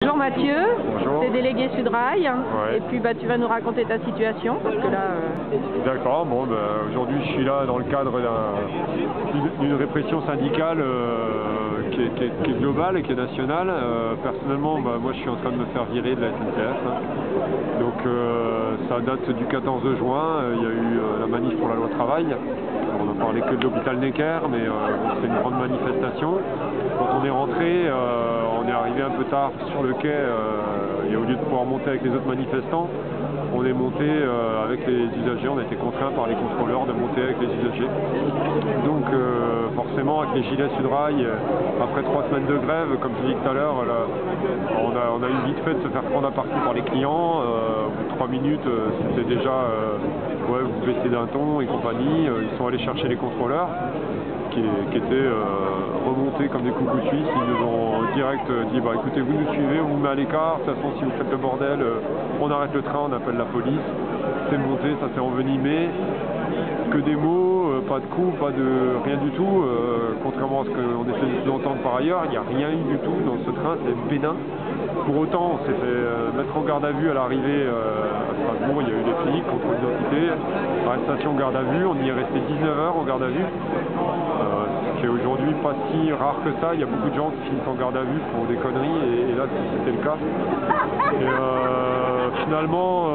Bonjour Mathieu, Bonjour. t'es délégué Sudrail, Ouais. et puis tu vas nous raconter ta situation, parce que là... D'accord, bon, aujourd'hui je suis là dans le cadre d'une répression syndicale qui est globale et qui est nationale. Personnellement, moi je suis en train de me faire virer de la SNCF. Donc ça date du 14 juin, il y a eu la manif pour la loi travail. Alors, on n'a parlé que de l'hôpital Necker, mais c'est une grande manifestation. Quand on est rentré, on est arrivé un peu tard sur le quai, et au lieu de pouvoir monter avec les autres manifestants, on est monté avec les usagers, on a été contraints par les contrôleurs de monter avec les usagers. Donc forcément avec les gilets Sudrail, après 3 semaines de grève, comme je dis tout à l'heure, on a eu vite fait de se faire prendre à partie par les clients. Au bout de 3 minutes, c'était déjà ouais, vous baissez d'un ton et compagnie. Ils sont allés chercher les contrôleurs qui étaient remontés comme des coucous suisses. Ils nous ont direct dit bah écoutez, vous nous suivez, on vous met à l'écart, de toute façon si vous faites le bordel, on arrête le train, on appelle la police. C'est monté, ça s'est envenimé, que des mots, pas de coups, pas de rien du tout, contrairement à ce qu'on essaie de sous-entendre par ailleurs, il n'y a rien eu du tout dans ce train, c'est bénin. Pour autant, on s'est fait mettre en garde à vue à l'arrivée à Strasbourg, il y a eu des flics, contrôle d'identité, arrestation garde à vue, on y est resté 19 heures en garde à vue. Ce qui est aujourd'hui pas si rare que ça, il y a beaucoup de gens qui finissent en garde à vue pour des conneries, et là c'était le cas. Et finalement,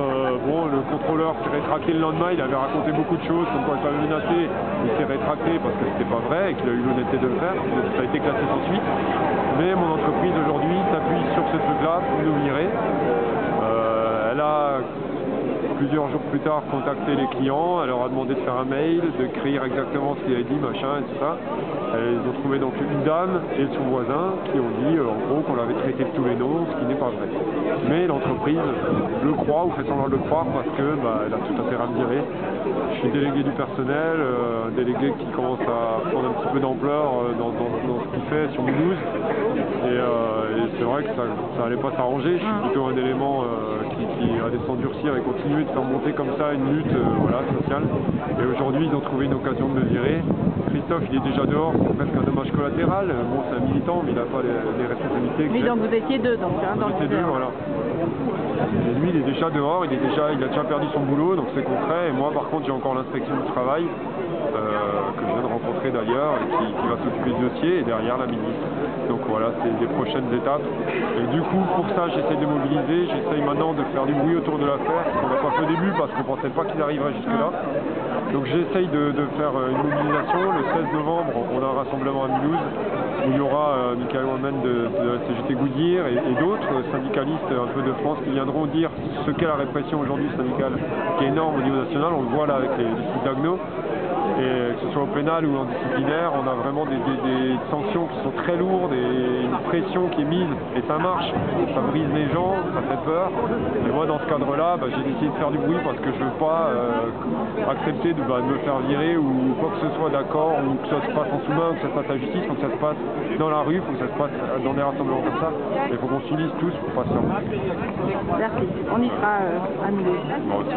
bon, le contrôleur s'est rétracté le lendemain, il avait raconté beaucoup de choses, comme quoi il avait menacé, il s'est rétracté parce que c'était pas vrai et qu'il a eu l'honnêteté de le faire, donc ça a été classé sans suite. Mais mon entreprise aujourd'hui s'appuie sur ce truc-là pour nous virer. Elle a plusieurs jours plus tard contacté les clients, elle leur a demandé de faire un mail, d'écrire exactement ce qu'il avait dit, machin et tout ça. Ils ont trouvé donc une dame et son voisin qui ont dit en gros qu'on l'avait traité de tous les noms, ce qui n'est pas vrai. Mais l'entreprise le croit ou fait semblant de le croire parce que elle a tout intérêt à me virer. Je suis délégué du personnel, un délégué qui commence à prendre un petit peu d'ampleur dans ce qu'il fait sur Mulhouse. Et c'est vrai que ça n'allait pas s'arranger. Je suis plutôt un élément qui allait s'endurcir et continuer de faire monter comme ça une lutte voilà, sociale. Et aujourd'hui, ils ont trouvé une occasion de me virer. Christophe, il est déjà dehors, c'est presque un dommage collatéral. Bon, c'est un militant, mais il n'a pas les responsabilités. Oui, donc vous étiez deux, donc, dans le deux, voilà. Et lui, il est déjà dehors, il a déjà perdu son boulot, donc c'est concret. Et moi, par contre, j'ai encore l'inspection du travail, que je viens de rencontrer d'ailleurs, et qui va s'occuper du dossier, et derrière la ministre. Donc voilà, c'est les prochaines étapes. Et du coup, pour ça, j'essaie de mobiliser, j'essaye maintenant de faire du bruit autour de l'affaire, ce qu'on n'a pas fait au début, parce qu'on ne pensait pas qu'il arriverait jusque-là. Donc j'essaye de faire une mobilisation. Le 16 novembre, on a un rassemblement à Mulhouse, où il y aura Michael Wallman de la CGT Goodyear et d'autres syndicalistes un peu de France qui viendront dire ce qu'est la répression aujourd'hui syndicale, qui est énorme au niveau national. On le voit là avec les sites d'Agno. Et que ce soit au pénal ou en disciplinaire, on a vraiment des sanctions qui sont très lourdes et une pression qui est mise, et ça marche, ça brise les gens, ça fait peur. Et moi dans ce cadre-là, j'ai décidé de faire du bruit parce que je ne veux pas accepter de me faire virer ou quoi que ce soit d'accord, ou que ça se passe en sous-main, ou que ça se passe à la justice, il faut que ça se passe dans la rue, il faut que ça se passe dans des rassemblements comme ça. Il faut qu'on s'unisse tous pour pas ça. Merci, on y sera à Mulhouse.